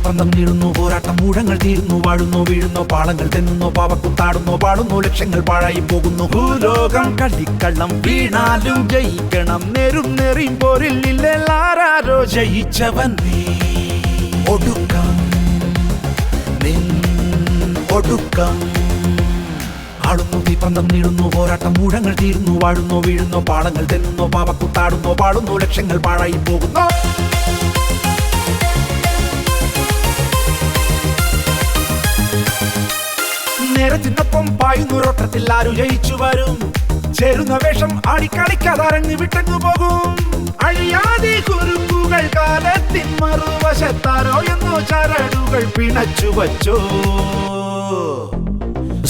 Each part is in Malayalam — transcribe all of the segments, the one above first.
തീപ്പന്തം നീളുന്നു, പോരാട്ടം മൂഴങ്ങൾ തീരുന്നു, വാഴുന്നു വീഴുന്നു, പാളങ്ങൾ തെന്നുന്നു, പാവക്കുത്താടുന്നു, പാടുന്നു, ലക്ഷ്യങ്ങൾ പാഴായി പോകുന്നു. ഭൂലോകം കളിക്കള്ളം വീണാലും ജയിക്കണം, നേരും നേറിയും പോരിൽ ഇല്ലാരോ ജയിച്ചവൻ നീ. ഒടുക്കം ഒടുക്കം ആളുന്നു, തീപ്പന്തം നീളുന്നു, പോരാട്ടം മൂഴങ്ങൾ തീരുന്നു, വാഴുന്നു വീഴുന്നു, പാളങ്ങൾ തെന്നുന്നു, പാവക്കുത്താടുന്നു, പാടുന്നു, ലക്ഷ്യങ്ങൾ പാഴായി പോകുന്നു. നേരെ ചിന്നപ്പം പായുന്നൊരോട്ടത്തിൽ ആരു ജയിച്ചു വരും, ചേരുന്ന വേഷം ആടിക്കളിക്കാതരങ്ങ് വിട്ടങ്ങു പോകും. അഴിയാതെ കുരുക്കുകൾ കാലത്തിൻ മറുവശത്താരോ എന്നോ ചരടുകൾ പിണച്ചു വച്ചോ.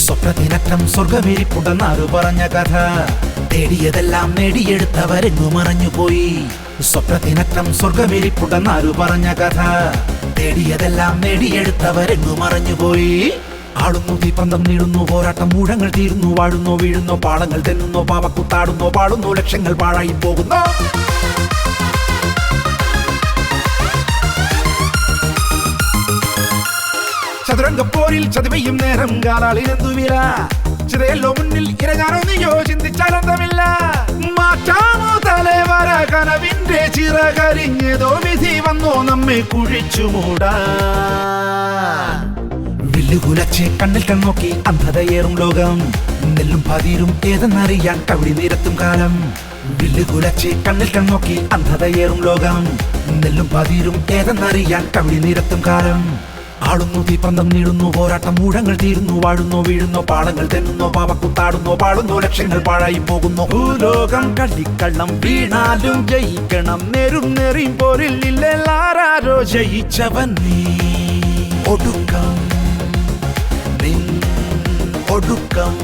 സ്വപ്നത്തിനറ്റം സ്വർഗമേരിപ്പുണ്ടെന്നാരു പറഞ്ഞ കഥ, തേടിയതെല്ലാം നേടിയെടുത്തവരെങ്ങു മറഞ്ഞുപോയി. സ്വപ്നത്തിനറ്റം സ്വർഗമേരിപ്പുണ്ടെന്നാരു പറഞ്ഞ കഥ, തേടിയതെല്ലാം നേടിയെടുത്തവരെങ്ങു മറഞ്ഞുപോയി. ആളുന്നു, തീപ്പന്തം നീളുന്നു, പോരാട്ടം മൂഴങ്ങൾ തീരുന്നു, വാഴുന്നു വീഴുന്നു, പാളങ്ങൾ തെന്നുന്നു, പാവക്കുത്താടുന്നു, പാടുന്നു, ലക്ഷ്യങ്ങൾ പാഴായി പോകുന്നു. ചതുരംഗപ്പോരിൽ ചതിവയും നേരം കാലാളിനെന്തു വില, ചിതയല്ലോ മുന്നിൽ ഇരഞ്ഞാനോ നീയോ ചിന്തിച്ചാലന്തമില്ല. മാറ്റാമോ തലവര കനവിന്റെ ചിറകരിഞ്ഞതോ, വിധി വന്നോ നമ്മെ കുഴിച്ചു മൂടാ. വില്ലുകുലച്ച് കണ്ണിൽ കണ്ണോക്കി അന്ധതയേറും ലോകം, നെല്ലും പതിരും ഏതെന്നറിയാൻ കവിടി നിരത്തും കാലം. വില്ലുകുലച്ച് കണ്ണിൽ കണ്ണോക്കി അന്ധതയേറും ലോകം, നെല്ലും പതിരും ഏതെന്നറിയാൻ കവിടി നിരത്തും കാലം. ആളുന്നു, തീപ്പന്തം നീളുന്നു, പോരാട്ടം മൂഴങ്ങൾ തീരുന്നു, വാഴുന്നു വീഴുന്നു, പാളങ്ങൾ തെന്നുന്നു, പാവക്കുത്താടുന്നു, പാടുന്നു, ലക്ഷ്യങ്ങൾ പാഴായി പോകുന്നു. ഭൂലോകം കളിക്കള്ളം വീണാലും ജയിക്കണം, നേരും നേറിയും പോരിൽ ഇല്ലാരോ ജയിച്ചവൻ നീ. ഒടുക്കം ഒടുക്കം